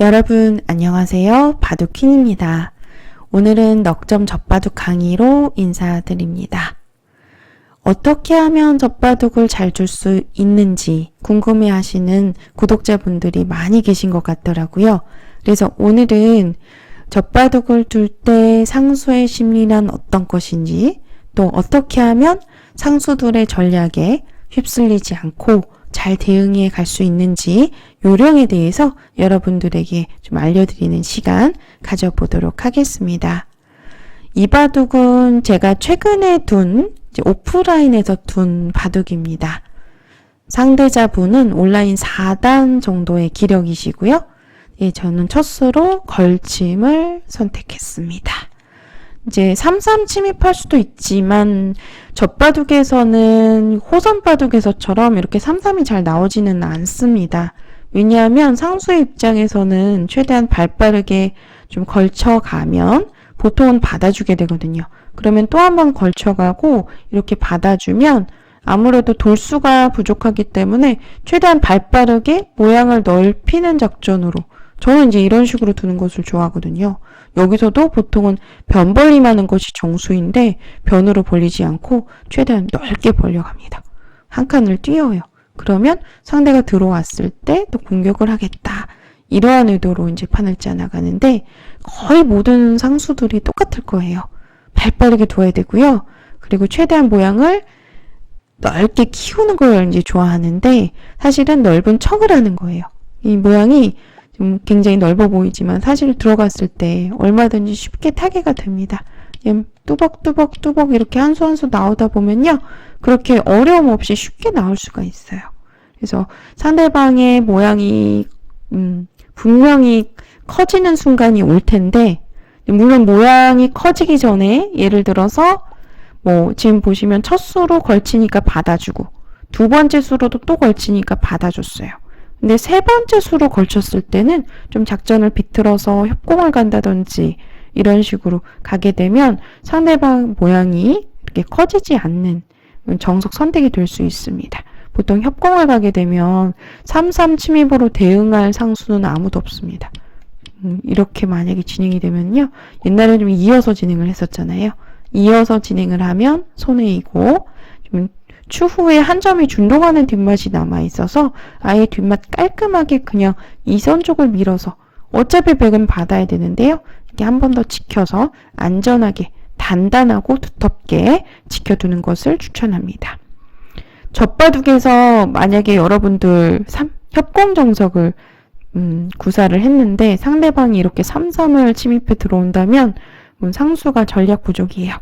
여러분 안녕하세요. 바둑킹입니다. 오늘은 넉점 젖바둑 강의로 인사드립니다. 어떻게 하면 젖바둑을 잘 둘 수 있는지 궁금해하시는 구독자분들이 많이 계신 것 같더라고요. 그래서 오늘은 젖바둑을 둘 때 상수의 심리란 어떤 것인지, 또 어떻게 하면 상수들의 전략에 휩쓸리지 않고 잘 대응해 갈 수 있는지 요령에 대해서 여러분들에게 좀 알려드리는 시간 가져보도록 하겠습니다. 이 바둑은 제가 최근에 오프라인에서 둔 바둑입니다. 상대자분은 온라인 4단 정도의 기력이시고요. 저는 첫수로 걸침을 선택했습니다. 이제 3-3 침입할 수도 있지만 젖바둑에서는 호선바둑에서처럼 이렇게 3-3이 잘 나오지는 않습니다. 왜냐하면 상수의 입장에서는 최대한 발빠르게 좀 걸쳐가면 보통은 받아주게 되거든요. 그러면 또 한 번 걸쳐가고 이렇게 받아주면 아무래도 돌수가 부족하기 때문에 최대한 발빠르게 모양을 넓히는 작전으로, 저는 이제 이런 식으로 두는 것을 좋아하거든요. 여기서도 보통은 변 벌림하는 것이 정수인데 변으로 벌리지 않고 최대한 넓게 벌려갑니다. 한 칸을 띄어요. 그러면 상대가 들어왔을 때 또 공격을 하겠다. 이러한 의도로 이제 판을 짜나가는데 거의 모든 상수들이 똑같을 거예요. 발빠르게 둬야 되고요. 그리고 최대한 모양을 넓게 키우는 걸 이제 좋아하는데 사실은 넓은 척을 하는 거예요. 이 모양이 좀 굉장히 넓어 보이지만 사실 들어갔을 때 얼마든지 쉽게 타개가 됩니다. 뚜벅뚜벅 이렇게 한 수 한 수 나오다 보면요. 그렇게 어려움 없이 쉽게 나올 수가 있어요. 그래서 상대방의 모양이 분명히 커지는 순간이 올 텐데, 물론 모양이 커지기 전에 예를 들어서 지금 보시면 첫 수로 걸치니까 받아주고 두 번째 수로도 또 걸치니까 받아줬어요. 근데 세 번째 수로 걸쳤을 때는 좀 작전을 비틀어서 협공을 간다든지 이런 식으로 가게 되면 상대방 모양이 이렇게 커지지 않는 정석 선택이 될 수 있습니다. 보통 협공을 가게 되면 3-3 침입으로 대응할 상수는 아무도 없습니다. 이렇게 만약에 진행이 되면요. 옛날에는 좀 이어서 진행을 했었잖아요. 이어서 진행을 하면 손해이고 좀 추후에 한 점이 준동하는 뒷맛이 남아있어서 아예 뒷맛 깔끔하게 그냥 2선 쪽을 밀어서, 어차피 백은 받아야 되는데요. 이렇게 한 번 더 지켜서 안전하게 단단하고 두텁게 지켜두는 것을 추천합니다. 젖바둑에서 만약에 여러분들 협공정석을 구사를 했는데 상대방이 이렇게 3-3을 침입해 들어온다면 상수가 전략 부족이에요.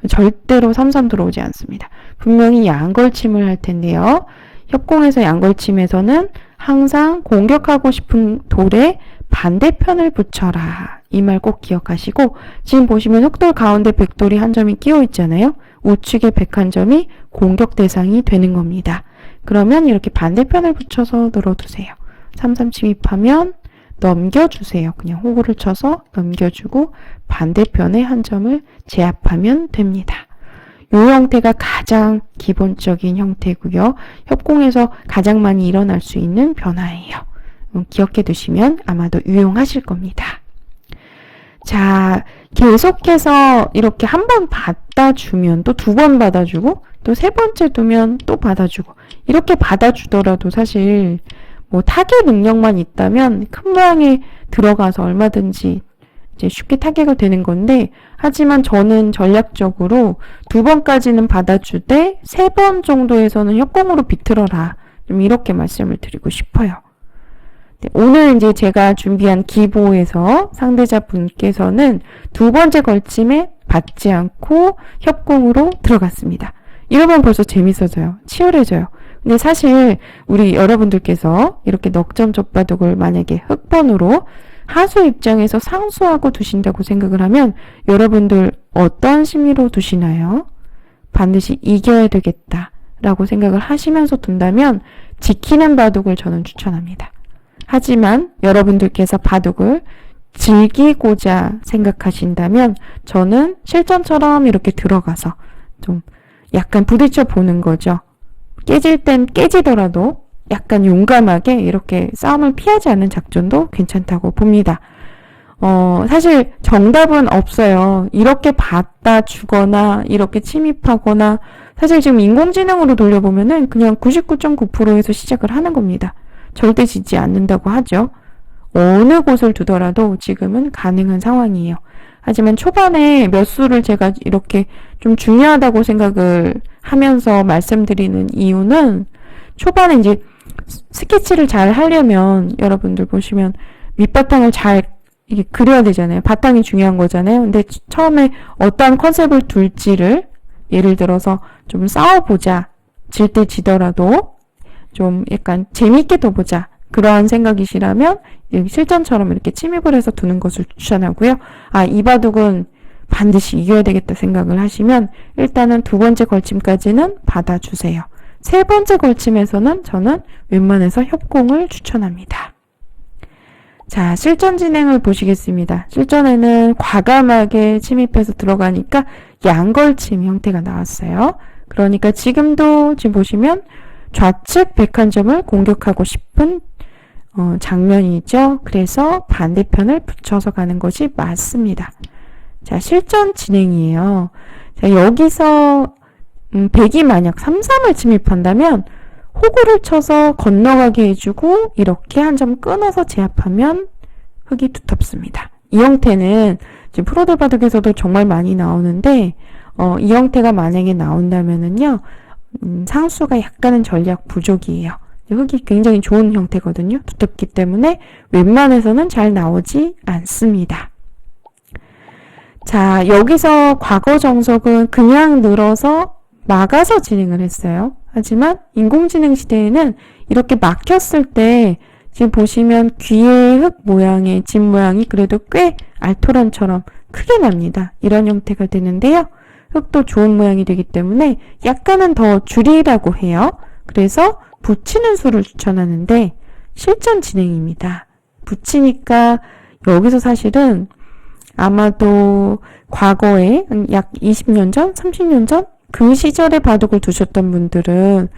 절대로 3-3 들어오지 않습니다. 분명히 양걸침을 할 텐데요. 협공에서 양걸침에서는 항상 공격하고 싶은 돌에 반대편을 붙여라. 이 말 꼭 기억하시고, 지금 보시면 흑돌 가운데 백돌이 한 점이 끼어 있잖아요. 우측에 백 한 점이 공격 대상이 되는 겁니다. 그러면 이렇게 반대편을 붙여서 늘어두세요. 3-3 침입하면 넘겨주세요. 그냥 호구를 쳐서 넘겨주고 반대편에 한 점을 제압하면 됩니다. 이 형태가 가장 기본적인 형태고요. 협공에서 가장 많이 일어날 수 있는 변화예요. 기억해 두시면 아마도 유용하실 겁니다. 자, 계속해서 이렇게 한 번 받아주면 또 두 번 받아주고 또 세 번째 두면 또 받아주고, 이렇게 받아주더라도 사실 타개 능력만 있다면 큰 모양에 들어가서 얼마든지 이제 쉽게 타개가 되는 건데, 하지만 저는 전략적으로 두 번까지는 받아주되 세 번 정도에서는 협공으로 비틀어라. 좀 이렇게 말씀을 드리고 싶어요. 오늘 이제 제가 준비한 기보에서 상대자분께서는 두 번째 걸침에 받지 않고 협공으로 들어갔습니다. 이러면 벌써 재밌어져요. 치열해져요. 근데 사실 우리 여러분들께서 이렇게 넉점 젖바둑을 만약에 흑번으로 하수 입장에서 상수하고 두신다고 생각을 하면 여러분들 어떤 심리로 두시나요? 반드시 이겨야 되겠다라고 생각을 하시면서 둔다면 지키는 바둑을 저는 추천합니다. 하지만 여러분들께서 바둑을 즐기고자 생각하신다면 저는 실전처럼 이렇게 들어가서 좀 약간 부딪혀 보는 거죠. 깨질 땐 깨지더라도 약간 용감하게 이렇게 싸움을 피하지 않는 작전도 괜찮다고 봅니다. 사실 정답은 없어요. 이렇게 받다 주거나 이렇게 침입하거나 사실 지금 인공지능으로 돌려보면은 그냥 99.9%에서 시작을 하는 겁니다. 절대 지지 않는다고 하죠. 어느 곳을 두더라도 지금은 가능한 상황이에요. 하지만 초반에 몇 수를 제가 이렇게 좀 중요하다고 생각을 하면서 말씀드리는 이유는 초반에 이제 스케치를 잘 하려면 여러분들 보시면 밑바탕을 잘 이게 그려야 되잖아요. 바탕이 중요한 거잖아요. 근데 처음에 어떠한 컨셉을 둘지를 예를 들어서 좀 싸워보자. 질 때 지더라도 좀 약간 재미있게 둬보자. 그러한 생각이시라면 실전처럼 이렇게 침입을 해서 두는 것을 추천하고요. 이 바둑은 반드시 이겨야 되겠다 생각을 하시면 일단은 두 번째 걸침까지는 받아주세요. 세 번째 걸침에서는 저는 웬만해서 협공을 추천합니다. 자, 실전 진행을 보시겠습니다. 실전에는 과감하게 침입해서 들어가니까 양걸침 형태가 나왔어요. 그러니까 지금도 지금 보시면 좌측 101점을 공격하고 싶은 장면이죠. 그래서 반대편을 붙여서 가는 것이 맞습니다. 자, 실전 진행이에요. 자, 여기서 백이 만약 3-3을 침입한다면 호구를 쳐서 건너가게 해주고 이렇게 한 점 끊어서 제압하면 흙이 두텁습니다. 이 형태는 지금 프로들 바둑에서도 정말 많이 나오는데 이 형태가 만약에 나온다면은요 상수가 약간은 전략 부족이에요. 흙이 굉장히 좋은 형태거든요. 두텁기 때문에 웬만해서는 잘 나오지 않습니다. 자, 여기서 과거 정석은 그냥 늘어서 막아서 진행을 했어요. 하지만 인공지능 시대에는 이렇게 막혔을 때 지금 보시면 귀의 흙 모양의 집 모양이 그래도 꽤 알토란처럼 크게 납니다. 이런 형태가 되는데요. 흙도 좋은 모양이 되기 때문에 약간은 더 줄이라고 해요. 그래서 붙이는 수를 추천하는데 실전 진행입니다. 붙이니까 여기서 사실은 아마도 과거에 약 20년 전, 30년 전 그 시절에 바둑을 두셨던 분들은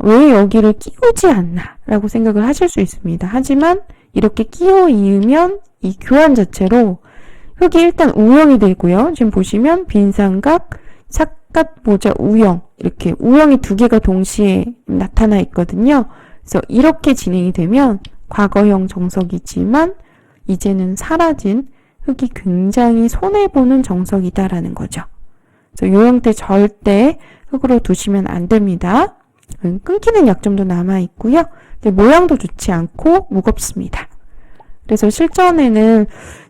왜 여기를 끼우지 않나 라고 생각을 하실 수 있습니다. 하지만 이렇게 끼워 이으면 이 교환 자체로 흙이 일단 우형이 되고요. 지금 보시면 빈삼각, 삿갓, 모자, 우형 이렇게 우형이 두 개가 동시에 나타나 있거든요. 그래서 이렇게 진행이 되면 과거형 정석이지만 이제는 사라진 흙이 굉장히 손해보는 정석이다라는 거죠. 그래서 이 형태 절대 흙으로 두시면 안 됩니다. 끊기는 약점도 남아있고요. 모양도 좋지 않고 무겁습니다. 그래서 실전에는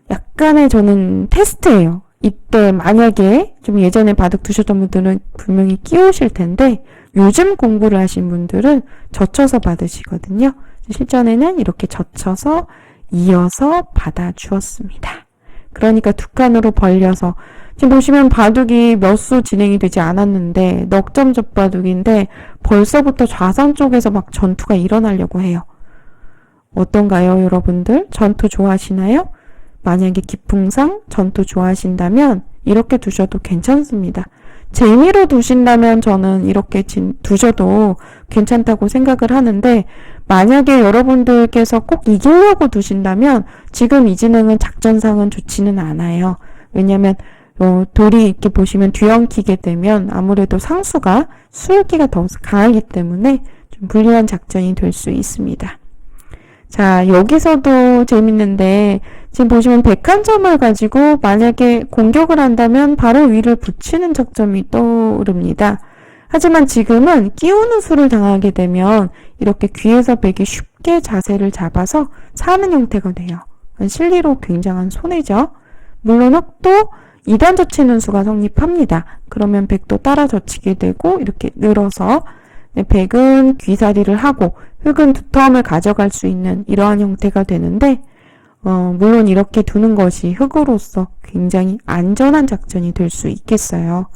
약간의 저는 테스트예요. 이때 만약에 좀 예전에 바둑 두셨던 분들은 분명히 끼우실 텐데 요즘 공부를 하신 분들은 젖혀서 받으시거든요. 실전에는 이렇게 젖혀서 이어서 받아 주었습니다. 그러니까 두 칸으로 벌려서 지금 보시면 바둑이 몇 수 진행이 되지 않았는데 넉점 젖바둑인데 벌써부터 좌선 쪽에서 막 전투가 일어나려고 해요. 어떤가요, 여러분들? 전투 좋아하시나요? 만약에 기풍상 전투 좋아하신다면 이렇게 두셔도 괜찮습니다. 재미로 두신다면 저는 이렇게 두셔도 괜찮다고 생각을 하는데 만약에 여러분들께서 꼭 이기려고 두신다면 지금 이 진행은 작전상은 좋지는 않아요. 왜냐하면 돌이 이렇게 보시면 뒤엉키게 되면 아무래도 상수가 수읽기가 더 강하기 때문에 좀 불리한 작전이 될 수 있습니다. 자, 여기서도 재밌는데 지금 보시면 101점을 가지고 만약에 공격을 한다면 바로 위를 붙이는 적점이 떠오릅니다. 하지만 지금은 끼우는 수를 당하게 되면 이렇게 귀에서 백이 쉽게 자세를 잡아서 사는 형태가 돼요. 실리로 굉장한 손해죠. 물론 흙도 2단 젖히는 수가 성립합니다. 그러면 백도 따라 젖히게 되고 이렇게 늘어서 백은 귀살이를 하고 흙은 두터움을 가져갈 수 있는 이러한 형태가 되는데 물론 이렇게 두는 것이 흙으로서 굉장히 안전한 작전이 될 수 있겠어요.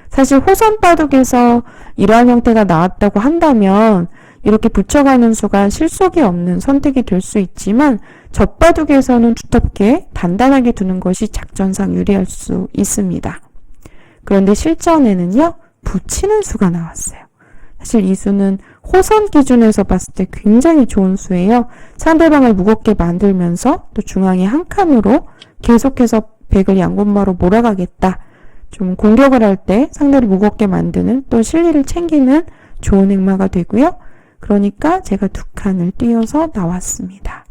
사실 호선 바둑에서 이러한 형태가 나왔다고 한다면 이렇게 붙여가는 수가 실속이 없는 선택이 될 수 있지만 젖바둑에서는 두텁게 단단하게 두는 것이 작전상 유리할 수 있습니다. 그런데 실전에는요, 붙이는 수가 나왔어요. 사실 이 수는 호선 기준에서 봤을 때 굉장히 좋은 수예요. 상대방을 무겁게 만들면서 또 중앙에 한 칸으로 계속해서 백을 양군마로 몰아가겠다. 좀 공격을 할 때 상대를 무겁게 만드는 또 실리를 챙기는 좋은 행마가 되고요. 그러니까 제가 2칸을 띄어서 나왔습니다.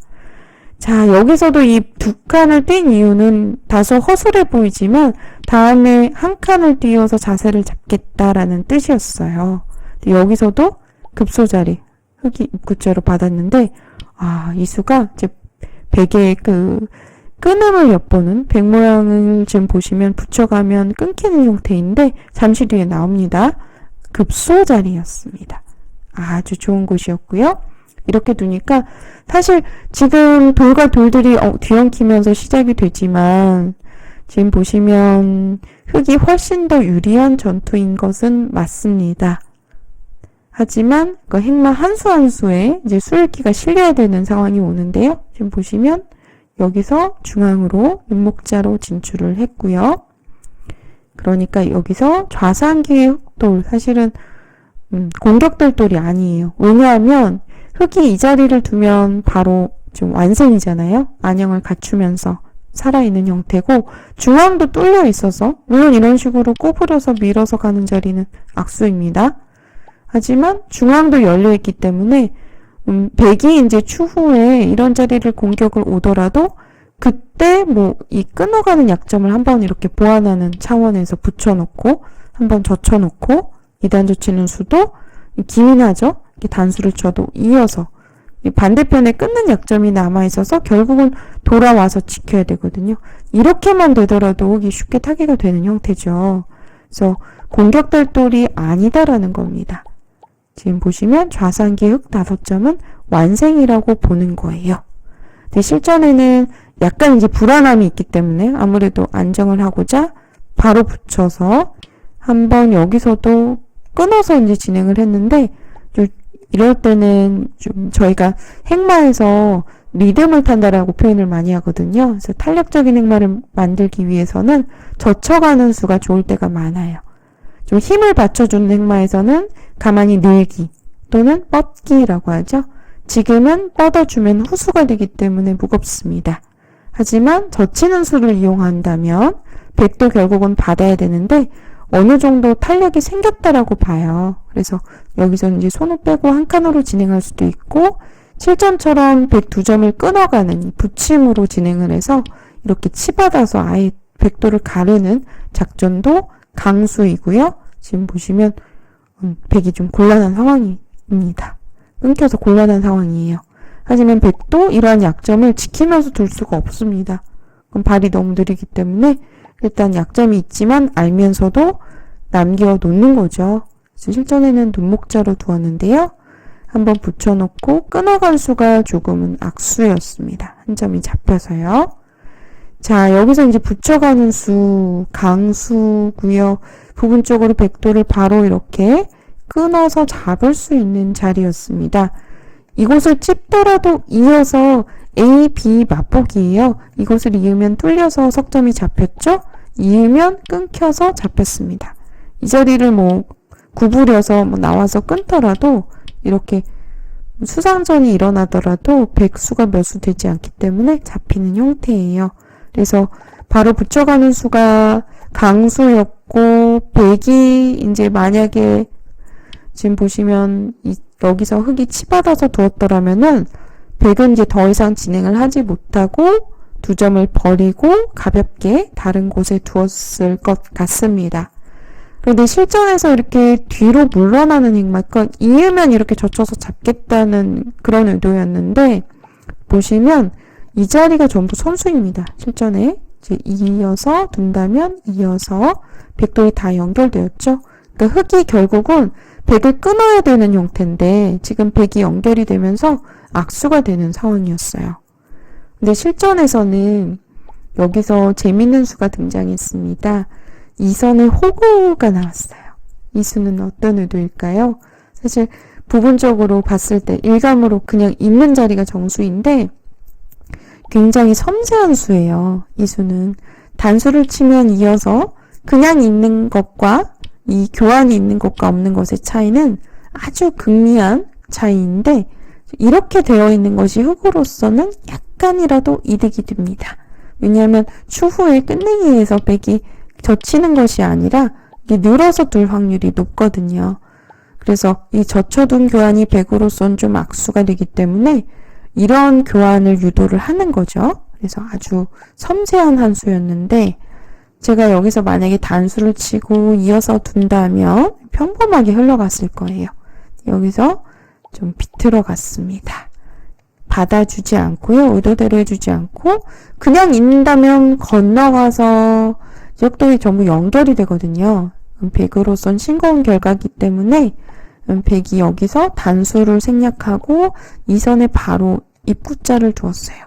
자, 여기서도 이 2칸을 띈 이유는 다소 허술해 보이지만 다음에 한 칸을 띄어서 자세를 잡겠다라는 뜻이었어요. 여기서도 급소자리 흑이 입구자로 받았는데 이 수가 이제 백의 그 끊음을 엿보는 백 모양을 지금 보시면 붙여가면 끊기는 형태인데 잠시 뒤에 나옵니다. 급소자리였습니다. 아주 좋은 곳이었고요. 이렇게 두니까 사실 지금 돌과 돌들이 뒤엉키면서 시작이 되지만 지금 보시면 흑이 훨씬 더 유리한 전투인 것은 맞습니다. 하지만 그 행마 한 수 한 수에 이제 수읽기가 실려야 되는 상황이 오는데요. 지금 보시면 여기서 중앙으로 윤목자로 진출을 했고요. 그러니까 여기서 좌상기의 흑돌, 사실은 공격될 돌이 아니에요. 왜냐하면 흑이 이 자리를 두면 바로 좀 완성이잖아요. 안형을 갖추면서 살아있는 형태고 중앙도 뚫려 있어서 물론 이런 식으로 꼬부려서 밀어서 가는 자리는 악수입니다. 하지만 중앙도 열려있기 때문에 백이 이제 추후에 이런 자리를 공격을 오더라도 그때 뭐 이 끊어가는 약점을 한번 이렇게 보완하는 차원에서 붙여놓고 한번 젖혀놓고 2단 젖히는 수도 기민하죠. 이렇게 단수를 쳐도 이어서 반대편에 끊는 약점이 남아있어서 결국은 돌아와서 지켜야 되거든요. 이렇게만 되더라도 흑이 쉽게 타개가 되는 형태죠. 그래서 공격될 돌이 아니다라는 겁니다. 지금 보시면 좌상기 흑 5점은 완생이라고 보는 거예요. 근데 실전에는 약간 이제 불안함이 있기 때문에 아무래도 안정을 하고자 바로 붙여서 한번 여기서도 끊어서 이제 진행을 했는데 이럴 때는 좀 저희가 행마에서 리듬을 탄다라고 표현을 많이 하거든요. 그래서 탄력적인 행마를 만들기 위해서는 젖혀가는 수가 좋을 때가 많아요. 좀 힘을 받쳐주는 행마에서는 가만히 늘기 또는 뻗기라고 하죠. 지금은 뻗어주면 후수가 되기 때문에 무겁습니다. 하지만 젖히는 수를 이용한다면 백도 결국은 받아야 되는데 어느 정도 탄력이 생겼다라고 봐요. 그래서 여기서 이제 손을 빼고 한 칸으로 진행할 수도 있고 실전처럼 백 2점을 끊어가는 붙임으로 진행을 해서 이렇게 치받아서 아예 백도를 가르는 작전도 강수이고요. 지금 보시면 백이 좀 곤란한 상황입니다. 끊겨서 곤란한 상황이에요. 하지만 백도 이러한 약점을 지키면서 둘 수가 없습니다. 그럼 발이 너무 느리기 때문에 일단 약점이 있지만 알면서도 남겨 놓는 거죠. 그래서 실전에는 눈목자로 두었는데요. 한번 붙여놓고 끊어간 수가 조금은 악수였습니다. 한 점이 잡혀서요. 자, 여기서 이제 붙여가는 수, 강수고요. 부분적으로 백도를 바로 이렇게 끊어서 잡을 수 있는 자리였습니다. 이곳을 찝더라도 이어서 A, B 맛보기예요. 이곳을 이으면 뚫려서 석점이 잡혔죠? 이으면 끊겨서 잡혔습니다. 이 자리를 뭐 구부려서 나와서 끊더라도 이렇게 수상전이 일어나더라도 백수가 몇 수 되지 않기 때문에 잡히는 형태예요. 그래서 바로 붙여가는 수가 강수였고 백이 이제 만약에 지금 보시면 여기서 흑이 치받아서 두었더라면은 백은 이제 더 이상 진행을 하지 못하고 2점을 버리고 가볍게 다른 곳에 두었을 것 같습니다. 그런데 실전에서 이렇게 뒤로 물러나는 행마, 그러니까 이으면 이렇게 젖혀서 잡겠다는 그런 의도였는데 보시면 이 자리가 전부 선수입니다. 실전에 이제 이어서 둔다면 이어서 백돌이 다 연결되었죠. 그러니까 흑이 결국은 백을 끊어야 되는 형태인데 지금 백이 연결이 되면서 악수가 되는 상황이었어요. 근데 실전에서는 여기서 재밌는 수가 등장했습니다. 이 선에 호구가 나왔어요. 이 수는 어떤 의도일까요? 사실 부분적으로 봤을 때 일감으로 그냥 있는 자리가 정수인데 굉장히 섬세한 수예요. 이 수는 단수를 치면 이어서 그냥 있는 것과 이 교환이 있는 것과 없는 것의 차이는 아주 극미한 차이인데 이렇게 되어 있는 것이 흙으로서는 약간이라도 이득이 됩니다. 왜냐하면 추후에 끝내기에서 백이 젖히는 것이 아니라 이게 늘어서 둘 확률이 높거든요. 그래서 이 젖혀둔 교환이 백으로서는 좀 악수가 되기 때문에 이런 교환을 유도를 하는 거죠. 그래서 아주 섬세한 한 수였는데 제가 여기서 만약에 단수를 치고 이어서 둔다면 평범하게 흘러갔을 거예요. 여기서 좀 비틀어 갔습니다. 받아주지 않고요. 의도대로 해주지 않고 그냥 있는다면 건너가서 역돌이 전부 연결이 되거든요. 백으로선 싱거운 결과이기 때문에 백이 여기서 단수를 생략하고 이 선에 바로 입구자를 두었어요.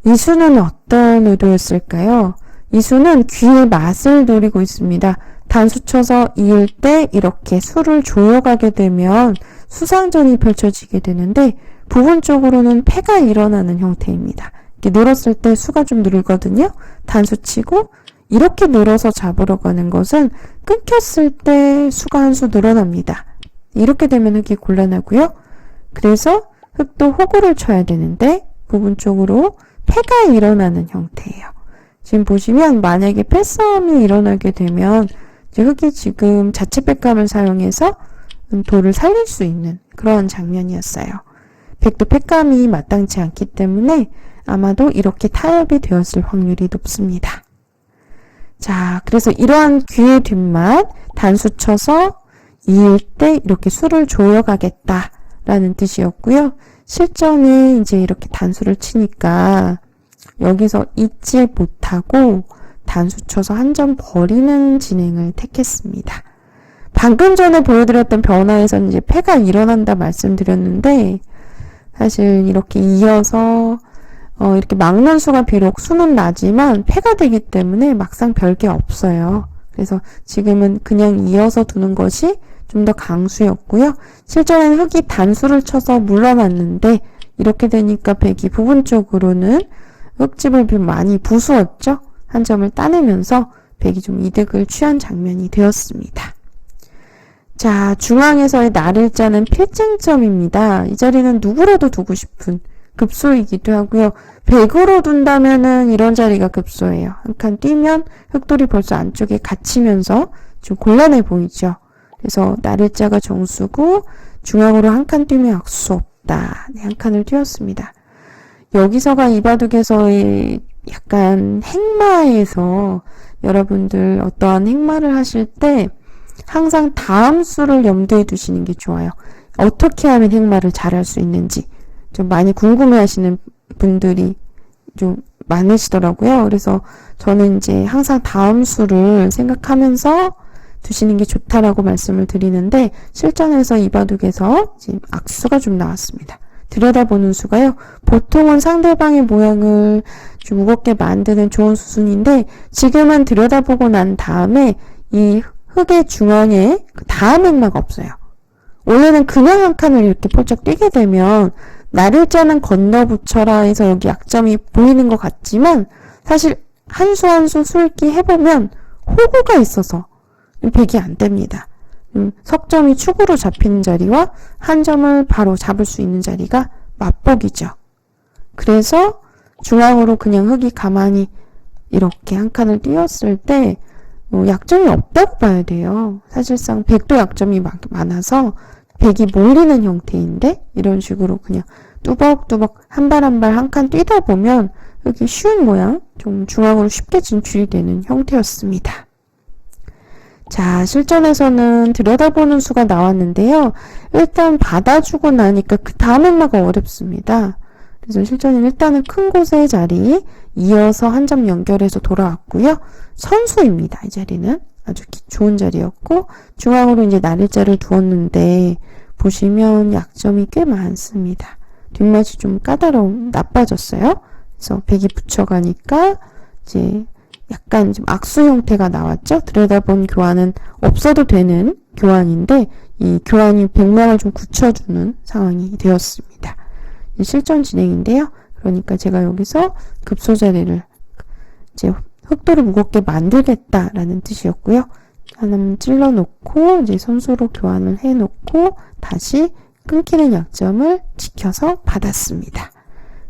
이 수는 어떤 의도였을까요? 이 수는 귀의 맛을 노리고 있습니다. 단수 쳐서 이을 때 이렇게 수를 조여가게 되면 수상전이 펼쳐지게 되는데 부분적으로는 패가 일어나는 형태입니다. 이렇게 늘었을 때 수가 좀 늘거든요. 단수 치고 이렇게 늘어서 잡으러 가는 것은 끊겼을 때 수가 한 수 늘어납니다. 이렇게 되면 흙이 곤란하고요. 그래서 흙도 호구를 쳐야 되는데 부분적으로 패가 일어나는 형태예요. 지금 보시면 만약에 패싸움이 일어나게 되면 흙이 지금 자체 백감을 사용해서 돌을 살릴 수 있는 그런 장면이었어요. 백도 패감이 마땅치 않기 때문에 아마도 이렇게 타협이 되었을 확률이 높습니다. 자, 그래서 이러한 귀의 뒷맛 단수 쳐서 이을 때 이렇게 수를 조여가겠다라는 뜻이었고요. 실전에 이제 이렇게 단수를 치니까 여기서 잊지 못하고 단수 쳐서 한 점 버리는 진행을 택했습니다. 방금 전에 보여드렸던 변화에서는 이제 패가 일어난다 말씀드렸는데 사실 이렇게 이어서 이렇게 막는 수가 비록 수는 나지만 패가 되기 때문에 막상 별게 없어요. 그래서 지금은 그냥 이어서 두는 것이 좀 더 강수였고요. 실전에는 흙이 단수를 쳐서 물러났는데 이렇게 되니까 백이 부분적으로는 흙집을 많이 부수었죠. 한 점을 따내면서 백이 좀 이득을 취한 장면이 되었습니다. 자, 중앙에서의 날일자는 필쟁점입니다. 이 자리는 누구라도 두고 싶은 급소이기도 하고요. 백으로 둔다면은 이런 자리가 급소예요. 한 칸 뛰면 흙돌이 벌써 안쪽에 갇히면서 좀 곤란해 보이죠. 그래서 날일자가 정수고 중앙으로 한 칸 뛰면 악수 없다. 네, 한 칸을 뛰었습니다. 여기서가 이바둑에서의 약간 행마에서 여러분들 어떠한 행마를 하실 때 항상 다음 수를 염두에 두시는 게 좋아요. 어떻게 하면 행마를 잘할 수 있는지 좀 많이 궁금해 하시는 분들이 좀 많으시더라고요. 그래서 저는 이제 항상 다음 수를 생각하면서 두시는 게 좋다라고 말씀을 드리는데 실전에서 이바둑에서 지금 악수가 좀 나왔습니다. 들여다보는 수가요. 보통은 상대방의 모양을 좀 무겁게 만드는 좋은 수순인데 지금은 들여다보고 난 다음에 이 흙의 중앙에 그 다음 행마가 없어요. 원래는 그냥 한 칸을 이렇게 폴짝 뛰게 되면 날일자는 건너붙여라 해서 여기 약점이 보이는 것 같지만 사실 한 수 한 수 술기 해보면 호구가 있어서 백이 안 됩니다. 석점이 축으로 잡히는 자리와 한 점을 바로 잡을 수 있는 자리가 맞복이죠. 그래서 중앙으로 그냥 흙이 가만히 이렇게 한 칸을 띄었을 때 약점이 없다고 봐야 돼요. 사실상 백도 약점이 많아서 백이 몰리는 형태인데 이런 식으로 그냥 뚜벅뚜벅 한 발 한 발 한 칸 뛰다 보면 흙이 쉬운 모양, 좀 중앙으로 쉽게 진출이 되는 형태였습니다. 자, 실전에서는 들여다보는 수가 나왔는데요. 일단 받아주고 나니까 그 다음 행마가 어렵습니다. 그래서 실전에는 일단은 큰 곳의 자리 이어서 한 점 연결해서 돌아왔고요. 선수입니다. 이 자리는 아주 좋은 자리였고 중앙으로 이제 날일자를 두었는데 보시면 약점이 꽤 많습니다. 뒷맛이 좀 나빠졌어요. 그래서 백이 붙여가니까 이제 약간 좀 악수 형태가 나왔죠. 들여다본 교환은 없어도 되는 교환인데 이 교환이 백망을 좀 굳혀주는 상황이 되었습니다. 실전 진행인데요. 그러니까 제가 여기서 급소 자리를 이제 흙돌을 무겁게 만들겠다라는 뜻이었고요. 하나만 찔러 놓고 이제 선수로 교환을 해 놓고 다시 끊기는 약점을 지켜서 받았습니다.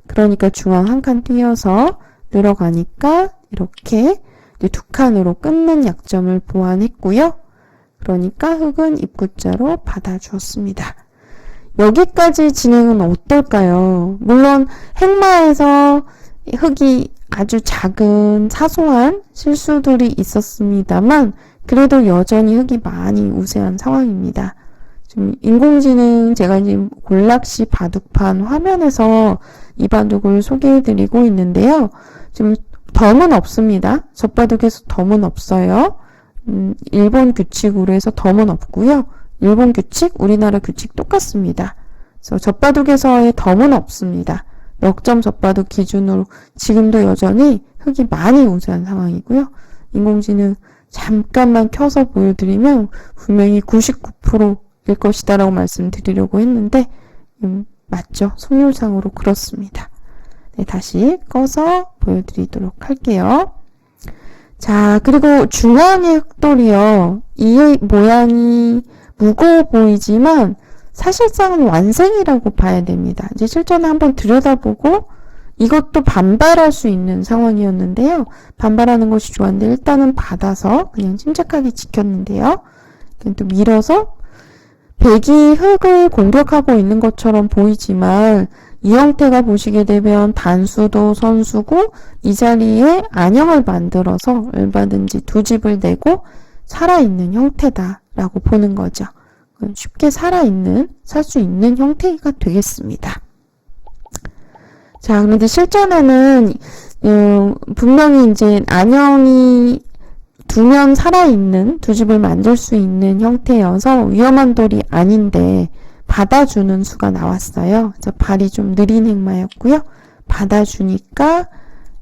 그러니까 중앙 한 칸 띄어서 들어가니까 이렇게 이제 두 칸으로 끊는 약점을 보완했고요. 그러니까 흑은 입구자로 받아주었습니다. 여기까지 진행은 어떨까요? 물론 행마에서 흑이 아주 작은 사소한 실수들이 있었습니다만 그래도 여전히 흑이 많이 우세한 상황입니다. 지금 인공지능 제가 지금 골락시 바둑판 화면에서 이 바둑을 소개해드리고 있는데요. 지금 덤은 없습니다. 젖바둑에서 덤은 없어요. 일본 규칙으로 해서 덤은 없고요. 일본 규칙, 우리나라 규칙 똑같습니다. 그래서 젖바둑에서의 덤은 없습니다. 넉점 젖바둑 기준으로 지금도 여전히 흑이 많이 우세한 상황이고요. 인공지능 잠깐만 켜서 보여드리면 분명히 99%일 것이다 라고 말씀드리려고 했는데 맞죠? 속률상으로 그렇습니다. 네, 다시 꺼서 보여드리도록 할게요. 자, 그리고 중앙의 흑돌이요. 이 모양이 무거워 보이지만 사실상은 완생이라고 봐야 됩니다. 이제 실전에 한번 들여다보고 이것도 반발할 수 있는 상황이었는데요. 반발하는 것이 좋았는데 일단은 받아서 그냥 침착하게 지켰는데요. 또 밀어서 백이 흑을 공격하고 있는 것처럼 보이지만 이 형태가 보시게 되면 단수도 선수고 이 자리에 안형을 만들어서 얼마든지 두 집을 내고 살아있는 형태다라고 보는 거죠. 쉽게 살 수 있는 형태가 되겠습니다. 자, 그런데 실전에는 분명히 이제 안형이 두면 살아있는 두 집을 만들 수 있는 형태여서 위험한 돌이 아닌데 받아주는 수가 나왔어요. 그래서 발이 좀 느린 행마였고요. 받아주니까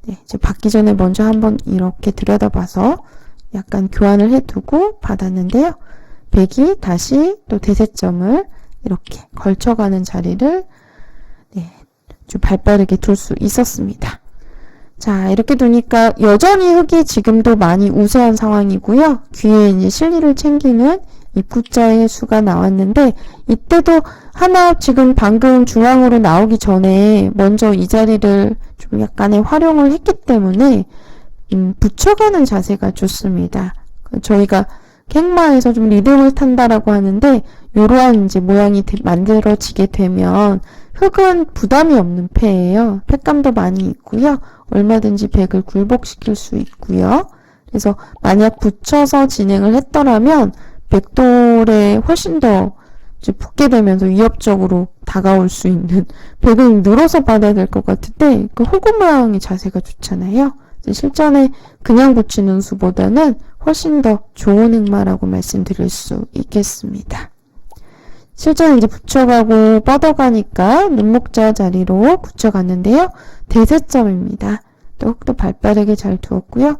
이제 받기 전에 먼저 한번 이렇게 들여다봐서 약간 교환을 해두고 받았는데요. 백이 다시 또 대세점을 이렇게 걸쳐가는 자리를 좀 발빠르게 둘 수 있었습니다. 자, 이렇게 두니까 여전히 흑이 지금도 많이 우세한 상황이고요. 귀에 이제 실리를 챙기는 입구자의 수가 나왔는데 이때도 하나 지금 방금 중앙으로 나오기 전에 먼저 이 자리를 좀 약간의 활용을 했기 때문에 붙여가는 자세가 좋습니다. 저희가 행마에서 좀 리듬을 탄다라고 하는데 이러한 이제 모양이 만들어지게 되면 흑은 부담이 없는 패예요. 패감도 많이 있고요. 얼마든지 백을 굴복시킬 수 있고요. 그래서 만약 붙여서 진행을 했더라면 백돌에 훨씬 더 붙게 되면서 위협적으로 다가올 수 있는 백은 늘어서 받아야 될 것 같은데 그 호구 모양의 자세가 좋잖아요. 실전에 그냥 붙이는 수보다는 훨씬 더 좋은 행마라고 말씀드릴 수 있겠습니다. 실전에 이제 붙여가고 뻗어가니까 눈목자 자리로 붙여갔는데요. 대세점입니다. 또 흑도 발빠르게 잘 두었고요.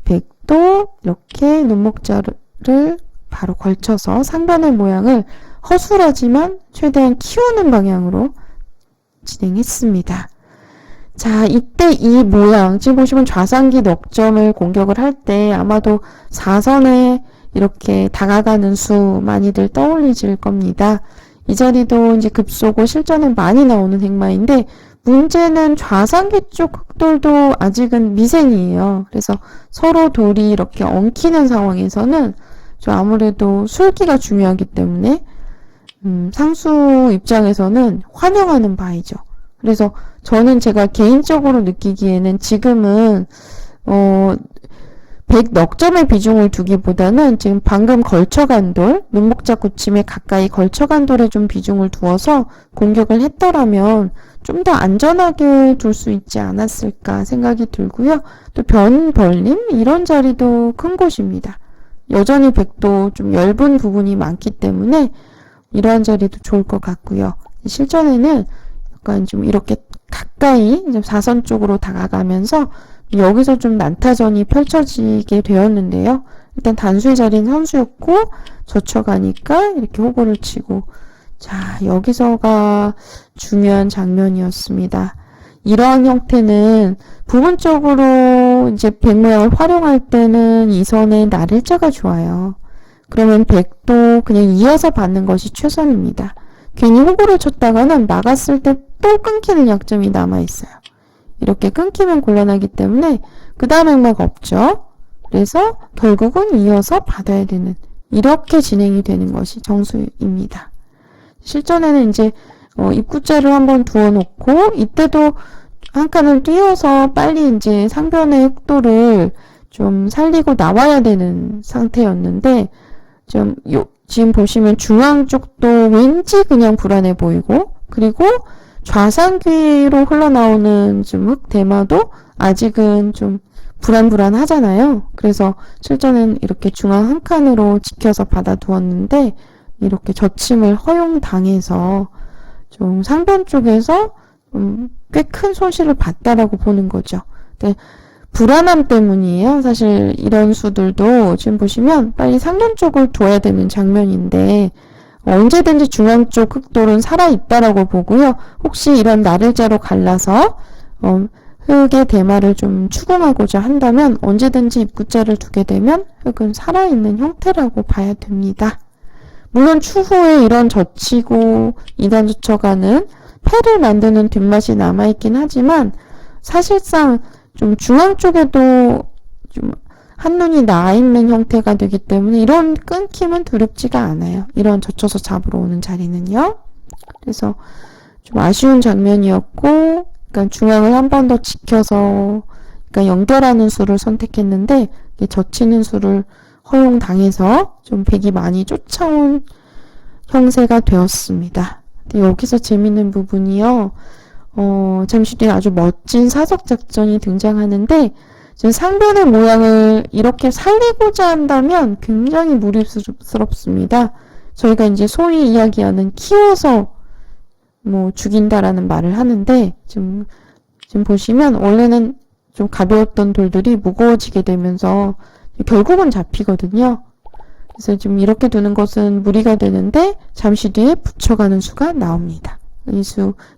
백도 이렇게 눈목자를 바로 걸쳐서 상변의 모양을 허술하지만 최대한 키우는 방향으로 진행했습니다. 자, 이때 이 모양, 지금 보시면 좌상기 넉점을 공격을 할 때 아마도 4선에 이렇게 다가가는 수 많이들 떠올리실 겁니다. 이 자리도 이제 급소고 실전에 많이 나오는 행마인데 문제는 좌상기 쪽 흑돌도 아직은 미생이에요. 그래서 서로 돌이 이렇게 엉키는 상황에서는 좀 아무래도 술기가 중요하기 때문에 상수 입장에서는 환영하는 바이죠. 그래서 저는 제가 개인적으로 느끼기에는 지금은 백 넉점의 비중을 두기보다는 지금 방금 걸쳐간 돌, 눈목자 굳힘에 가까이 걸쳐간 돌에 좀 비중을 두어서 공격을 했더라면 좀 더 안전하게 둘 수 있지 않았을까 생각이 들고요. 또 변 벌림 이런 자리도 큰 곳입니다. 여전히 백도 좀 엷은 부분이 많기 때문에 이러한 자리도 좋을 것 같고요. 실전에는 약간 좀 이렇게 가까이 4선 쪽으로 다가가면서 여기서 좀 난타전이 펼쳐지게 되었는데요. 일단 단수의 자리는 선수였고 젖혀가니까 이렇게 호구를 치고 자, 여기서가 중요한 장면이었습니다. 이러한 형태는 부분적으로 또 이제 백 모양을 활용할 때는 이선의 날일자가 좋아요. 그러면 백도 그냥 이어서 받는 것이 최선입니다. 괜히 호구를 쳤다가는 나갔을 때 또 끊기는 약점이 남아있어요. 이렇게 끊기면 곤란하기 때문에 그 다음 행마가 없죠. 그래서 결국은 이어서 받아야 되는, 이렇게 진행이 되는 것이 정수입니다. 실전에는 이제 입구자를 한번 두어놓고 이때도 한 칸을 띄워서 빨리 이제 상변의 흑도를 좀 살리고 나와야 되는 상태였는데 지금 보시면 중앙 쪽도 왠지 그냥 불안해 보이고, 그리고 좌상귀로 흘러나오는 좀 흑대마도 아직은 좀 불안불안하잖아요. 그래서 실전엔 이렇게 중앙 한 칸으로 지켜서 받아두었는데 이렇게 저침을 허용당해서 좀 상변 쪽에서 꽤 큰 손실을 봤다라고 보는 거죠. 근데 불안함 때문이에요. 사실 이런 수들도 지금 보시면 빨리 상변 쪽을 둬야 되는 장면인데 언제든지 중앙 쪽 흑돌은 살아있다라고 보고요. 혹시 이런 날일자로 갈라서 흑의 대마를 좀 추궁하고자 한다면 언제든지 입구자를 두게 되면 흑은 살아있는 형태라고 봐야 됩니다. 물론 추후에 이런 젖히고 이단 젖혀가는 패를 만드는 뒷맛이 남아있긴 하지만 사실상 좀 중앙 쪽에도 좀 한눈이 나있는 형태가 되기 때문에 이런 끊김은 두렵지가 않아요. 이런 젖혀서 잡으러 오는 자리는요. 그래서 좀 아쉬운 장면이었고, 그러니까 중앙을 한 번 더 지켜서, 그러니까 연결하는 수를 선택했는데 젖히는 수를 허용당해서 좀 백이 많이 쫓아온 형세가 되었습니다. 근데 여기서 재밌는 부분이요. 잠시 뒤에 아주 멋진 사석 작전이 등장하는데 상변의 모양을 이렇게 살리고자 한다면 굉장히 무리스럽습니다. 저희가 이제 소위 이야기하는 키워서 죽인다라는 말을 하는데 지금 보시면 원래는 좀 가벼웠던 돌들이 무거워지게 되면서 결국은 잡히거든요. 그래서 지금 이렇게 두는 것은 무리가 되는데 잠시 뒤에 붙여가는 수가 나옵니다.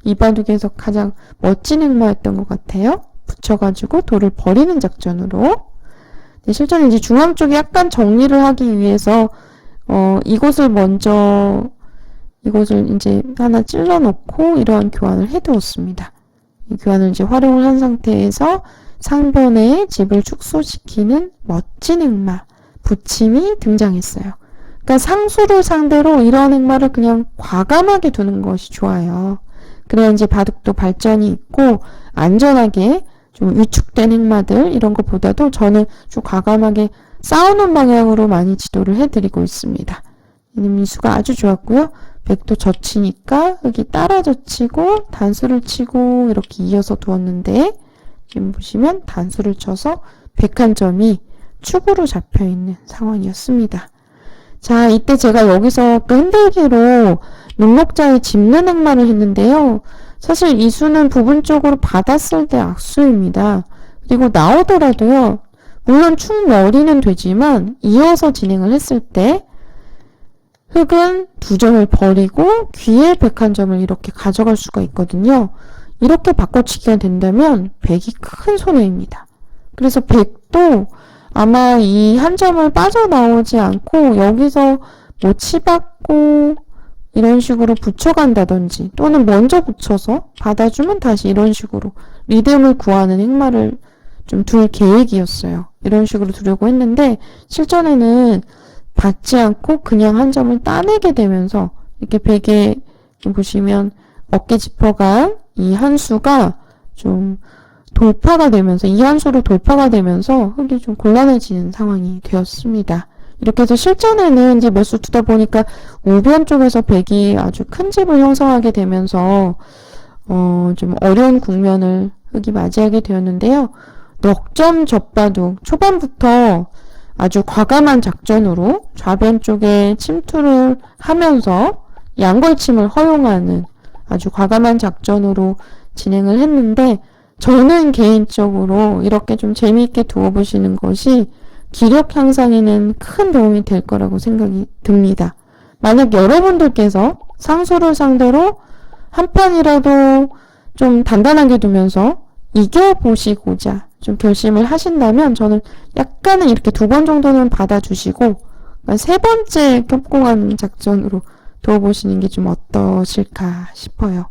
이 바둑에서 가장 멋진 행마였던 것 같아요. 붙여가지고 돌을 버리는 작전으로. 실전에 이제 중앙 쪽에 약간 정리를 하기 위해서 이곳을 이제 하나 찔러 놓고 이러한 교환을 해두었습니다. 이 교환을 이제 활용을 한 상태에서 상변에 집을 축소시키는 멋진 행마, 부침이 등장했어요. 그러니까 상수를 상대로 이런 행마를 그냥 과감하게 두는 것이 좋아요. 그래야 이제 바둑도 발전이 있고 안전하게 좀 위축된 행마들 이런 것보다도 저는 좀 과감하게 싸우는 방향으로 많이 지도를 해드리고 있습니다. 미수가 아주 좋았고요. 백도 젖히니까 여기 따라 젖히고 단수를 치고 이렇게 이어서 두었는데 지금 보시면 단수를 쳐서 백 한 점이 축으로 잡혀있는 상황이었습니다. 자, 이때 제가 여기서 그 흔들기로 눈목자에 짚는 행마를 했는데요. 사실 이 수는 부분적으로 받았을 때 악수입니다. 그리고 나오더라도요. 물론 축머리는 되지만 이어서 진행을 했을 때 흑은 두 점을 버리고 귀에 백 한 점을 이렇게 가져갈 수가 있거든요. 이렇게 바꿔치기가 된다면 백이 큰 손해입니다. 그래서 백도 아마 이 한 점을 빠져나오지 않고 여기서 치받고 이런 식으로 붙여간다든지 또는 먼저 붙여서 받아주면 다시 이런 식으로 리듬을 구하는 행마를 좀 둘 계획이었어요. 이런 식으로 두려고 했는데 실전에는 받지 않고 그냥 한 점을 따내게 되면서 이렇게 백에 좀 보시면 어깨 짚어간 이 한 수가 좀 돌파가 되면서 이 한 수로 돌파가 되면서 흑이 좀 곤란해지는 상황이 되었습니다. 이렇게 해서 실전에는 이제 몇 수 두다 보니까 우변 쪽에서 백이 아주 큰 집을 형성하게 되면서 좀 어려운 국면을 흑이 맞이하게 되었는데요. 넉점 젖바둑 초반부터 아주 과감한 작전으로 좌변 쪽에 침투를 하면서 양걸침을 허용하는 아주 과감한 작전으로 진행을 했는데 저는 개인적으로 이렇게 좀 재미있게 두어보시는 것이 기력 향상에는 큰 도움이 될 거라고 생각이 듭니다. 만약 여러분들께서 상수를 상대로 한 판이라도 좀 단단하게 두면서 이겨보시고자 좀 결심을 하신다면 저는 약간은 이렇게 2번 정도는 받아주시고 세 번째 협공함 작전으로 두어보시는 게 좀 어떠실까 싶어요.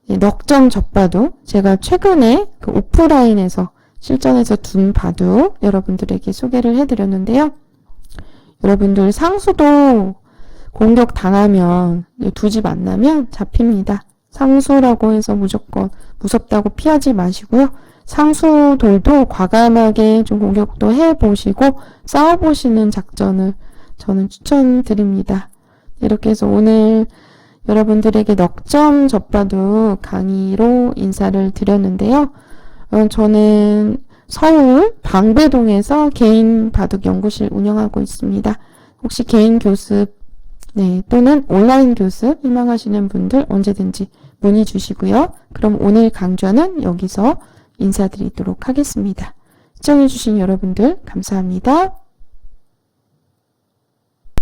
넉점 젖바둑, 제가 최근에 그 오프라인에서 실전에서 둔 바둑 여러분들에게 소개를 해드렸는데요. 여러분들 상수도 공격 당하면 두 집 만나면 잡힙니다. 상수라고 해서 무조건 무섭다고 피하지 마시고요. 상수돌도 과감하게 좀 공격도 해보시고 싸워보시는 작전을 저는 추천드립니다. 이렇게 해서 오늘 여러분들에게 넉점 젖바둑 강의로 인사를 드렸는데요. 저는 서울 방배동에서 개인 바둑 연구실 운영하고 있습니다. 혹시 개인 교습 또는 온라인 교습 희망하시는 분들 언제든지 문의 주시고요. 그럼 오늘 강좌는 여기서 인사드리도록 하겠습니다. 시청해주신 여러분들 감사합니다.